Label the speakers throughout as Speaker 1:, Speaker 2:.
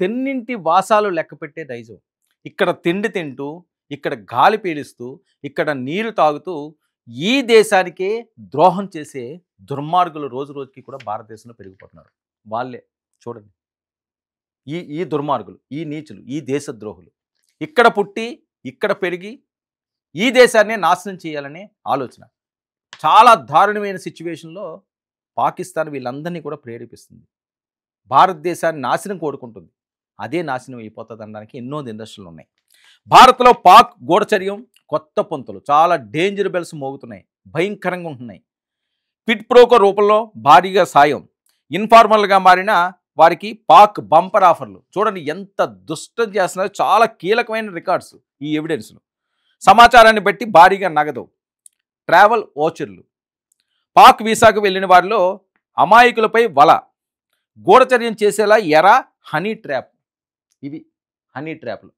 Speaker 1: తెన్నింటి వాసాలు లెక్కపెట్టే నైజం. ఇక్కడ తిండి తింటూ, ఇక్కడ గాలి పీలుస్తూ, ఇక్కడ నీరు తాగుతూ, ఈ దేశానికే ద్రోహం చేసే దుర్మార్గులు రోజు రోజుకి కూడా భారతదేశంలో పెరిగిపోతున్నారు. వాళ్ళే చూడండి. ఈ ఈ దుర్మార్గులు, ఈ నీచులు, ఈ దేశద్రోహులు ఇక్కడ పుట్టి, ఇక్కడ పెరిగి, ఈ దేశాన్నే నాశనం చేయాలనే ఆలోచన. చాలా దారుణమైన సిచ్యువేషన్‌లో పాకిస్తాన్ వీళ్ళందరినీ కూడా ప్రేరేపిస్తుంది. భారతదేశాన్ని నాశనం కోరుకుంటుంది. అదే నాశనం అయిపోతుందనడానికి ఎన్నో నిదర్శనలు ఉన్నాయి. భారత్‌లో పాక్ గూఢచర్యం కొత్త పొంతలు, చాలా డేంజర్ బెల్స్ మోగుతున్నాయి. భయంకరంగా ఉంటున్నాయి. క్విడ్ ప్రోకో రూపంలో భారీగా సాయం, ఇన్ఫార్మల్‌గా మారిన వారికి పాక్ బంపర్ ఆఫర్లు. చూడండి ఎంత దుష్టం చేస్తున్నారో. చాలా కీలకమైన రికార్డ్స్ ఈ ఎవిడెన్స్‌లు. సమాచారాన్ని బట్టి భారీగా నగదు, ట్రావెల్ ఓచర్లు. పాక్ వీసాకు వెళ్ళిన వారిలో అమాయకులపై వల, గూఢచర్యం చేసేలా ఎరా, హనీ ట్రాప్. ఇవి హనీ ట్రాప్లు.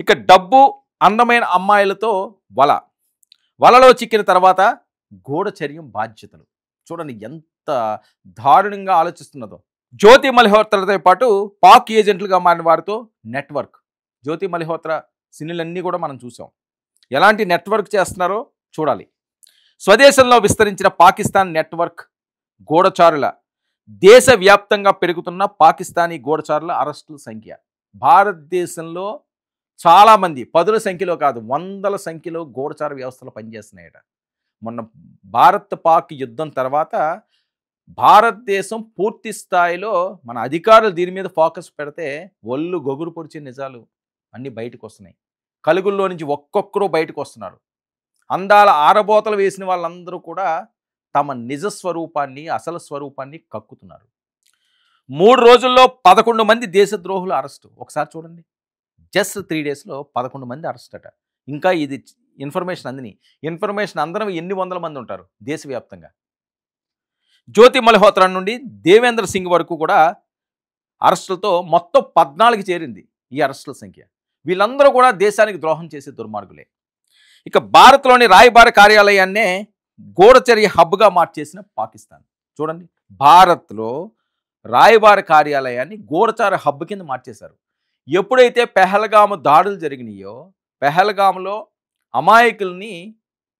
Speaker 1: ఇక డబ్బు, అందమైన అమ్మాయిలతో వల, వలలో చిక్కిన తర్వాత గూఢచర్యం బాధ్యతలు. చూడండి ఎంత దారుణంగా ఆలోచిస్తున్నదో. జ్యోతి మల్హోత్రాతో పాటు పాక్ ఏజెంట్లుగా మారిన వారితో నెట్వర్క్. జ్యోతి మల్హోత్రా సినిలన్నీ కూడా మనం చూసాం. ఎలాంటి నెట్వర్క్ చేస్తున్నారో చూడాలి. స్వదేశంలో విస్తరించిన పాకిస్తాన్ నెట్వర్క్ గూఢచారుల, దేశవ్యాప్తంగా పెరుగుతున్న పాకిస్తానీ గూఢచారుల అరెస్టుల సంఖ్య. భారతదేశంలో చాలామంది, పదుల సంఖ్యలో కాదు వందల సంఖ్యలో గూఢచార వ్యవస్థలు పనిచేస్తున్నాయట. మొన్న భారత్ పాక్ యుద్ధం తర్వాత భారతదేశం పూర్తి స్థాయిలో మన అధికారులు దీని మీద ఫోకస్ పెడితే ఒళ్ళు గొగురు పొడిచే నిజాలు అన్నీ బయటకు వస్తున్నాయి. కలుగుల్లో నుంచి ఒక్కొక్కరు బయటకు వస్తున్నారు. అందాల ఆరబోతలు వేసిన వాళ్ళందరూ కూడా తమ నిజ స్వరూపాన్ని, అసలు స్వరూపాన్ని కక్కుతున్నారు. 3 రోజుల్లో 11 మంది దేశద్రోహులు అరెస్టు. ఒకసారి చూడండి. జస్ట్ 3 డేస్లో 11 మంది అరెస్ట్ అట. ఇంకా ఇది ఇన్ఫర్మేషన్ అందిని. ఇన్ఫర్మేషన్ అందరం ఎన్ని వందల మంది ఉంటారు దేశవ్యాప్తంగా. జ్యోతి మల్హోత్రా నుండి దేవేంద్ర సింగ్ వరకు కూడా అరెస్టులతో మొత్తం 14కి చేరింది ఈ అరెస్టుల సంఖ్య. వీళ్ళందరూ కూడా దేశానికి ద్రోహం చేసే దుర్మార్గులే. ఇక భారత్లోని రాయబార కార్యాలయాన్నే గూఢచర్య హబ్గా మార్చేసిన పాకిస్తాన్. చూడండి, భారత్లో రాయబార కార్యాలయాన్ని గూఢచార హబ్ కింద మార్చేశారు. ఎప్పుడైతే పెహల్గాము దాడులు జరిగినాయో, పెహల్గాములో అమాయకుల్ని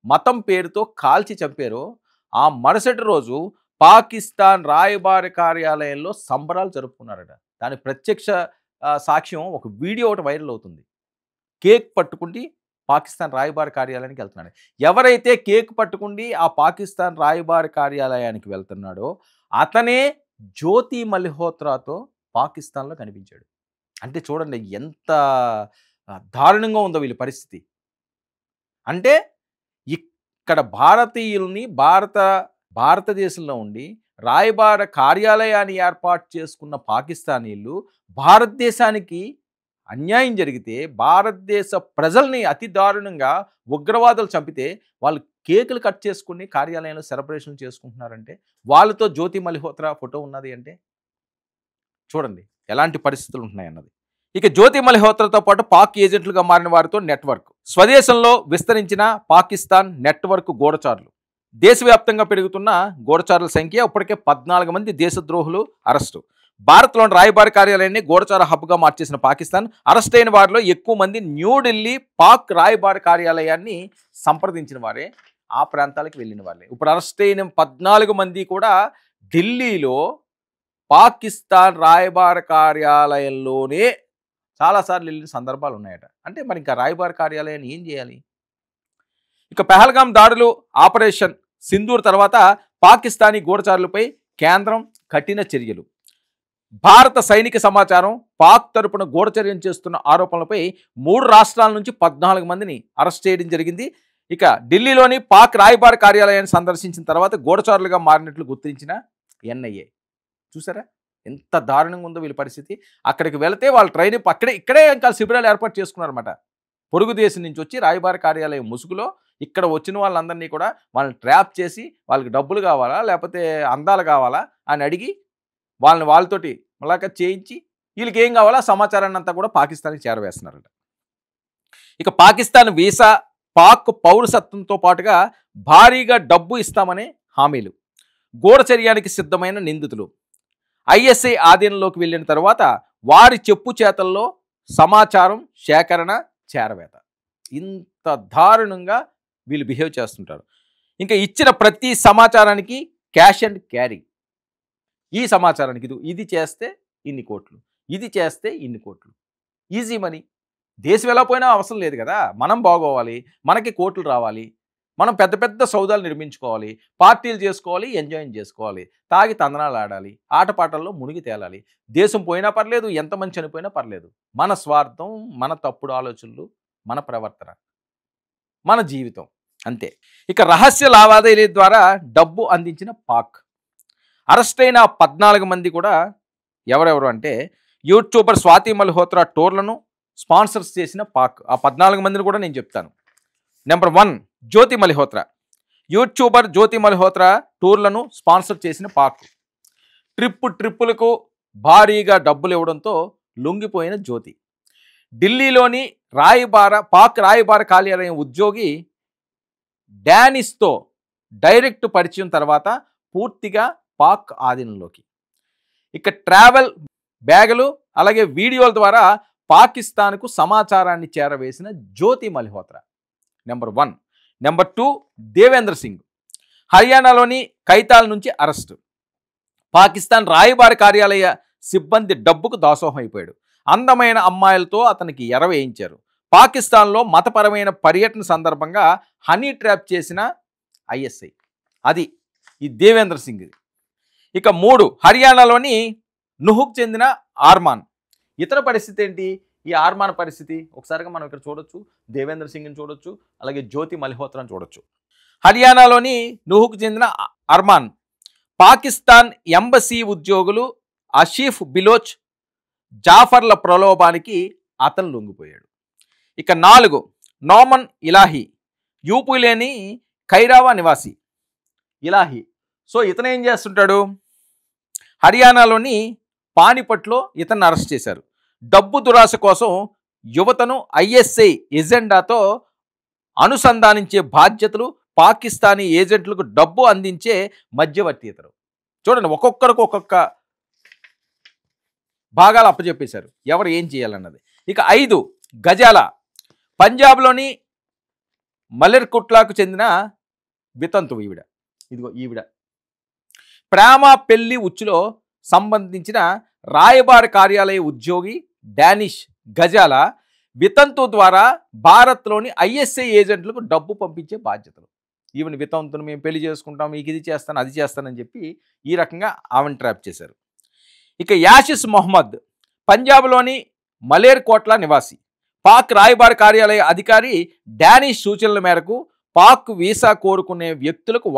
Speaker 1: మతం పేరుతో కాల్చి చంపారో, ఆ మరుసటి రోజు పాకిస్తాన్ రాయబార కార్యాలయంలో సంబరాలు జరుపుకున్నారట. దాని ప్రత్యక్ష సాక్ష్యం ఒక వీడియో ఒకటి వైరల్ అవుతుంది. కేక్ పట్టుకుండి పాకిస్తాన్ రాయబార కార్యాలయానికి వెళ్తున్నాడు. ఎవరైతే కేక్ పట్టుకుండి ఆ పాకిస్తాన్ రాయబార కార్యాలయానికి వెళ్తున్నాడో అతనే జ్యోతి మల్హోత్రాతో పాకిస్తాన్లో కనిపించాడు. అంటే చూడండి ఎంత దారుణంగా ఉందో వీళ్ళ పరిస్థితి. అంటే ఇక్కడ భారతీయుల్ని భారతదేశంలో ఉండి రాయబార కార్యాలయాన్ని ఏర్పాటు చేసుకున్న పాకిస్తానీలు భారతదేశానికి అన్యాయం జరిగితే, భారతదేశ ప్రజల్ని అతి దారుణంగా ఉగ్రవాదులు చంపితే వాళ్ళు కేకులు కట్ చేసుకుని కార్యాలయంలో సెలబ్రేషన్ చేసుకుంటున్నారంటే, వాళ్ళతో జ్యోతి మల్హోత్రా ఫోటో ఉన్నది అంటే చూడండి ఎలాంటి పరిస్థితులు ఉంటున్నాయన్నది. ఇక జ్యోతి మల్హోత్రాతో పాటు పాక్ ఏజెంట్లుగా మారిన వారితో నెట్వర్క్. స్వదేశంలో విస్తరించిన పాకిస్తాన్ నెట్వర్క్ గూఢచారులు. దేశవ్యాప్తంగా పెరుగుతున్న గూఢచారుల సంఖ్య. ఇప్పటికే 14 మంది దేశద్రోహులు అరెస్టు. భారత్లోని రాయబార కార్యాలయాన్ని గూఢచార హబ్గా మార్చేసిన పాకిస్తాన్ అరెస్ట్ అయిన వారిలో ఎక్కువ మంది న్యూఢిల్లీ పాక్ రాయబార కార్యాలయాన్ని సంప్రదించిన వారే, ఆ ప్రాంతాలకు వెళ్ళిన వాళ్ళే. ఇప్పుడు అరెస్ట్ అయిన 14 మంది కూడా ఢిల్లీలో పాకిస్తాన్ రాయబార కార్యాలయంలోనే చాలాసార్లు వెళ్ళిన సందర్భాలు ఉన్నాయట. అంటే మరి ఇంకా రాయబార కార్యాలయాన్ని ఏం చేయాలి? ఇక పెహల్గాం దాడులు, ఆపరేషన్ సింధూర్ తర్వాత పాకిస్తానీ గూఢచారులపై కేంద్రం కఠిన చర్యలు. భారత సైనిక సమాచారం, పాక్ తరపున గూఢచర్యం చేస్తున్న ఆరోపణలపై 3 రాష్ట్రాల నుంచి 14 మందిని అరెస్ట్ చేయడం జరిగింది. ఇక ఢిల్లీలోని పాక్ రాయబార కార్యాలయాన్ని సందర్శించిన తర్వాత గూఢచారులుగా మారినట్లు గుర్తించిన ఎన్ఐఏ. చూసారా ఎంత దారుణంగా ఉందో వీళ్ళ పరిస్థితి. అక్కడికి వెళితే వాళ్ళు ట్రైనింగ్ ఇక్కడే ఇంకా శిబిరాలు ఏర్పాటు చేసుకున్నారన్నమాట. పొరుగు దేశం నుంచి వచ్చి రాయబార కార్యాలయం ముసుగులో ఇక్కడ వచ్చిన వాళ్ళందరినీ కూడా వాళ్ళని ట్రాప్ చేసి, వాళ్ళకి డబ్బులు కావాలా లేకపోతే అందాలు కావాలా అని అడిగి వాళ్ళతోటి ములాఖత్ చేయించి వీళ్ళకి ఏం కావాలో ఆ సమాచారాన్ని అంతా కూడా పాకిస్తాన్కి చేరవేస్తున్నారట. ఇక పాకిస్తాన్ వీసా, పాక్ పౌరసత్వంతో పాటుగా భారీగా డబ్బు ఇస్తామనే హామీలు. గూఢచర్యానికి సిద్ధమైన నిందితులు. ఐఎస్ఐ ఆధీనంలోకి వెళ్ళిన తర్వాత వారి చెప్పు చేతల్లో సమాచారం సేకరణ చేరవేత. ఇంత దారుణంగా వీళ్ళు బిహేవ్ చేస్తుంటారు. ఇంకా ఇచ్చిన ప్రతి సమాచారానికి క్యాష్ అండ్ క్యారీ. ఈ సమాచారానికి ఇది చేస్తే ఇన్ని కోట్లు, ఇది చేస్తే ఇన్ని కోట్లు, ఈజీ మనీ. దేశం ఎలా పోయినా అవసరం లేదు కదా, మనం బాగోవాలి, మనకి కోట్లు రావాలి, మనం పెద్ద పెద్ద సౌదాలు నిర్మించుకోవాలి, పార్టీలు చేసుకోవాలి, ఎంజాయ్ చేసుకోవాలి, తాగి తందనాలు ఆడాలి, ఆటపాటల్లో మునిగి తేలాలి. దేశం పోయినా పర్లేదు, ఎంతమంది చనిపోయినా పర్లేదు. మన స్వార్థం, మన తప్పుడు ఆలోచనలు, మన ప్రవర్తన, మన జీవితం అంతే. ఇక రహస్య లావాదేవీల ద్వారా డబ్బు అందించిన పాక్. అరెస్ట్ అయిన 14 మంది కూడా ఎవరెవరు అంటే యూట్యూబర్ స్వాతి మల్హోత్రా టూర్లను స్పాన్సర్స్ చేసిన పాక్. ఆ 14 మందిని కూడా నేను చెప్తాను. నెంబర్ 1 జ్యోతి మల్హోత్రా. యూట్యూబర్ జ్యోతి మల్హోత్రా టూర్లను స్పాన్సర్ చేసిన పాక్. ట్రిప్పులకు భారీగా డబ్బులు ఇవ్వడంతో లొంగిపోయిన జ్యోతి. ఢిల్లీలోని పాక్ రాయబార కార్యాలయం ఉద్యోగి డానిస్తో డైరెక్ట్ పరిచయం తర్వాత పూర్తిగా పాక్ ఆధీనంలోకి. ఇక ట్రావెల్ బ్యాగులు అలాగే వీడియోల ద్వారా పాకిస్తాన్కు సమాచారాన్ని చేరవేసిన జ్యోతి మల్హోత్రా నెంబర్ 1. నెంబర్ 2 దేవేంద్ర సింగ్. హర్యానాలోని కైతాల్ నుంచి అరెస్టు. పాకిస్తాన్ రాయబార కార్యాలయ సిబ్బంది డబ్బుకు దాసోహం అయిపోయాడు. అందమైన అమ్మాయిలతో అతనికి ఎరవేయించారు. పాకిస్తాన్లో మతపరమైన పర్యటన సందర్భంగా హనీ ట్రాప్ చేసిన ఐఎస్ఐ. అది ఈ దేవేంద్ర సింగ్. ఇక 3 హర్యానాలోని నుహుకు చెందిన ఆర్మాన్. ఇతర పరిస్థితి ఏంటి? ఈ ఆర్మాన్ పరిస్థితి ఒకసారిగా మనం ఇక్కడ చూడొచ్చు, దేవేంద్ర సింగ్ని చూడొచ్చు, అలాగే జ్యోతి మల్హోత్రాని చూడొచ్చు. హర్యానాలోని నుహుకు చెందిన అర్మాన్ పాకిస్తాన్ ఎంబసీ ఉద్యోగులు ఆసిఫ్ బిలోచ్ జాఫర్ల ప్రలోభానికి అతను లొంగిపోయాడు. ఇక 4 నోమన్ ఇలాహి. యూపీలోని ఖైరావా నివాసి ఇలాహి. సో ఇతను ఏం చేస్తుంటాడు? హర్యానాలోని పానిపట్లో ఇతన్ని అరెస్ట్ చేశారు. డబ్బు దురాశ కోసం యువతను ఐఎస్ఐ ఎజెండాతో అనుసంధానించే బాధ్యతలు పాకిస్తానీ ఏజెంట్లకు డబ్బు అందించే మధ్యవర్తి ఇతరు. చూడండి, ఒక్కొక్కరికి ఒక్కొక్క భాగాలు అప్పచెప్పేశారు ఎవరు ఏం చేయాలన్నది. ఇక 5 గజాల. పంజాబ్లోని మలెర్కుట్లాకు చెందిన వితంతు ఈవిడ. ఇదిగో ఈవిడ ప్రేమ పెళ్లి ఉచ్చులో సంబంధించిన రాయబార కార్యాలయ ఉద్యోగి డానిష్ గజాల వితంతు ద్వారా భారత్లోని ఐఎస్ఐ ఏజెంట్లకు డబ్బు పంపించే బాధ్యతలు. ఈవెన్ వితంతును మేము పెళ్లి చేసుకుంటాం, మీకు ఇది చేస్తాను అది చేస్తానని చెప్పి ఈ రకంగా ఆమెను ట్రాప్ చేశారు. ఇక యాషిస్ మొహమ్మద్ పంజాబ్లోని మలేర్కోట్లా నివాసి. పాక్ రాయబార కార్యాలయ అధికారి డానిష్ సూచనల మేరకు పాక్ వీసా కోరుకునే వ్యక్తులకు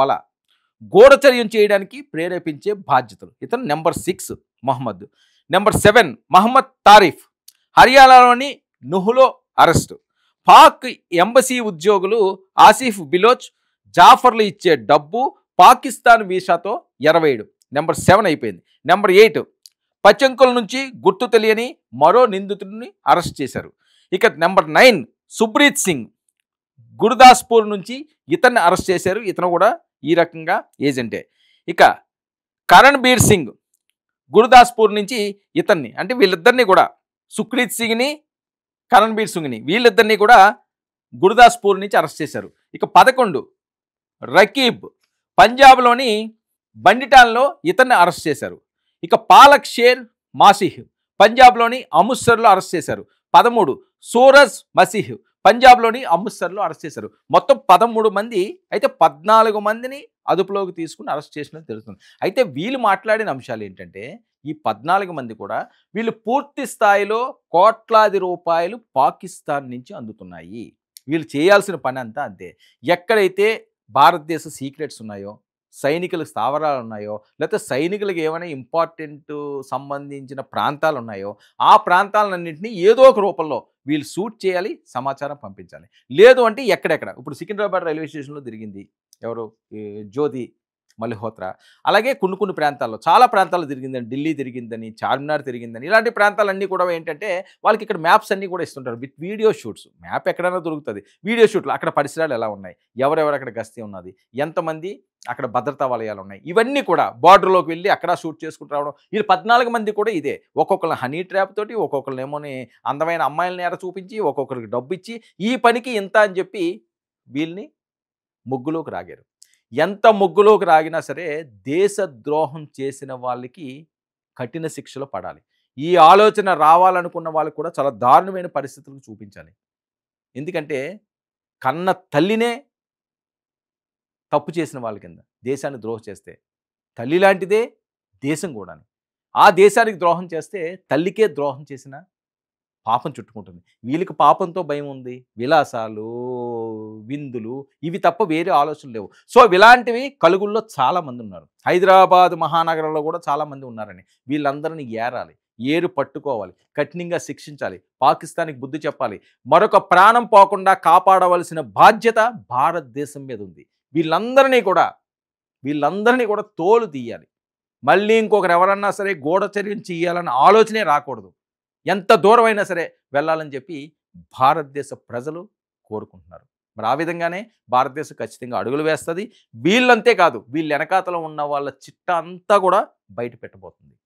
Speaker 1: గూఢచర్యం చేయడానికి ప్రేరేపించే బాధ్యతలు. ఇతను నెంబర్ 6 మహమ్మద్. నెంబర్ 7 మహమ్మద్ తారిఫ్. హర్యానాలోని నుహులో అరెస్టు. పాక్ ఎంబసీ ఉద్యోగులు ఆసిఫ్ బిలోచ్ జాఫర్లు ఇచ్చే డబ్బు పాకిస్తాన్ వీసాతో ఎరవేయడు. నెంబర్ 7 అయిపోయింది. నెంబర్ 8 పచంకుల నుంచి గుర్తు తెలియని మరో నిందితుడిని అరెస్ట్ చేశారు. ఇక నెంబర్ 9 సుప్రీత్ సింగ్. గుర్దాస్పూర్ నుంచి ఇతన్ని అరెస్ట్ చేశారు. ఇతను కూడా ఈ రకంగా ఏజెంటే. ఇక కరణ్ బీర్ సింగ్ గుర్దాస్పూర్ నుంచి ఇతన్ని, అంటే వీళ్ళిద్దరినీ కూడా సుఖ్రీత్ సింగ్ని కరణ్ బీర్ సింగ్ని వీళ్ళిద్దరినీ కూడా గుర్దాస్పూర్ నుంచి అరెస్ట్ చేశారు. ఇక 11 రకీబ్ పంజాబ్లోని బండిటాన్లో ఇతన్ని అరెస్ట్ చేశారు. ఇక పాలక్ షేర్ మాసిహ్ పంజాబ్లోని అమృత్సర్లో అరెస్ట్ చేశారు. 13 సూరజ్ మసీహ్ పంజాబ్లోని అమృత్సర్లో అరెస్ట్ చేశారు. మొత్తం 13 మంది. అయితే 14 మందిని అదుపులోకి తీసుకుని అరెస్ట్ చేసినట్టు తెలుస్తుంది. అయితే వీళ్ళు మాట్లాడిన అంశాలు ఏంటంటే ఈ 14 మంది కూడా వీళ్ళు పూర్తి స్థాయిలో కోట్లాది రూపాయలు పాకిస్తాన్ నుంచి అందుతున్నాయి. వీళ్ళు చేయాల్సిన పని అంతా అంతే. ఎక్కడైతే భారతదేశ సీక్రెట్స్ ఉన్నాయో, సైనికుల స్థావరాలు ఉన్నాయో, లేకపోతే సైనికులకు ఏమైనా ఇంపార్టెంట్ సంబంధించిన ప్రాంతాలు ఉన్నాయో ఆ ప్రాంతాలన్నింటినీ ఏదో ఒక రూపంలో వీళ్ళు షూట్ చేయాలి, సమాచారం పంపించాలి. లేదు అంటే ఎక్కడెక్కడ ఇప్పుడు సికింద్రాబాద్ రైల్వే స్టేషన్లో తిరిగింది ఎవరు? జ్యోతి మల్హోత్రా. అలాగే కొన్ని కొన్ని ప్రాంతాల్లో, చాలా ప్రాంతాల్లో తిరిగిందని, ఢిల్లీ తిరిగిందని, చార్మినార్ తిరిగిందని, ఇలాంటి ప్రాంతాలన్నీ కూడా ఏంటంటే వాళ్ళకి ఇక్కడ మ్యాప్స్ అన్నీ కూడా ఇస్తుంటారు విత్ వీడియో షూట్స్. మ్యాప్ ఎక్కడైనా దొరుకుతది. వీడియో షూట్లు అక్కడ పరిసరాలు ఎలా ఉన్నాయి? ఎవరెవరు అక్కడ గస్తీ ఉన్నది? ఎంతమంది అక్కడ భద్రతా వలయాలు ఉన్నాయి? ఇవన్నీ కూడా బార్డర్‌లోకి వెళ్లి అక్కడ షూట్ చేసుకుంటూ రావడం. వీళ్ళు 14 మంది కూడా ఇదే. ఒక్కొక్కళ్ళని హనీ ట్రాప్ తోటి, ఒక్కొక్కళ్ళనేమోని అందమైన అమ్మాయిలని ఎర చూపించి, ఒక్కొక్కరికి డబ్బిచ్చి, ఈ పనికి ఇంత అని చెప్పి వీళ్ళని ముగ్గులోకి రాగారు. ఎంత ముగ్గులోకి రాగినా సరే దేశ ద్రోహం చేసిన వాళ్ళకి కఠిన శిక్షలు పడాలి. ఈ ఆలోచన రావాలనుకున్న వాళ్ళకి కూడా చాలా దారుణమైన పరిస్థితులను చూపించాలి. ఎందుకంటే కన్న తల్లినే తప్పు చేసిన వాళ్ళ కింద దేశాన్ని ద్రోహం చేస్తే. తల్లి లాంటిదే దేశం గూడాను. ఆ దేశానికి ద్రోహం చేస్తే తల్లికే ద్రోహం చేసిన పాపం చుట్టుకుంటుంది. వీళ్ళకి పాపంతో భయం ఉంది. విలాసాలు, విందులు ఇవి తప్ప వేరే ఆలోచనలు లేవు. సో, ఇలాంటివి కలుగుల్లో చాలామందున్నారు. హైదరాబాద్ మహానగరంలో కూడా చాలామంది ఉన్నారని. వీళ్ళందరిని ఏరాలి. ఏరి పట్టుకోవాలి. కఠినంగా శిక్షించాలి. పాకిస్తాన్‌కి బుద్ధి చెప్పాలి. మరొక ప్రాణం పోకుండా కాపాడవలసిన బాధ్యత భారతదేశం మీద ఉంది. వీళ్ళందరినీ కూడా తోలు తీయాలి. మళ్ళీ ఇంకొకరు ఎవరన్నా సరే గూఢచర్యం చేయాలన్న ఆలోచనే రాకూడదు. ఎంత దూరమైనా సరే వెళ్ళాలని చెప్పి భారతదేశ ప్రజలు కోరుకుంటున్నారు. మరి ఆ విధంగానే భారతదేశం ఖచ్చితంగా అడుగులు వేస్తది. వీళ్ళంతే కాదు, వీళ్ళ వెనకాతల ఉన్న వాళ్ళ చిట్టా అంతా కూడా బయట పెట్టబోతుంది.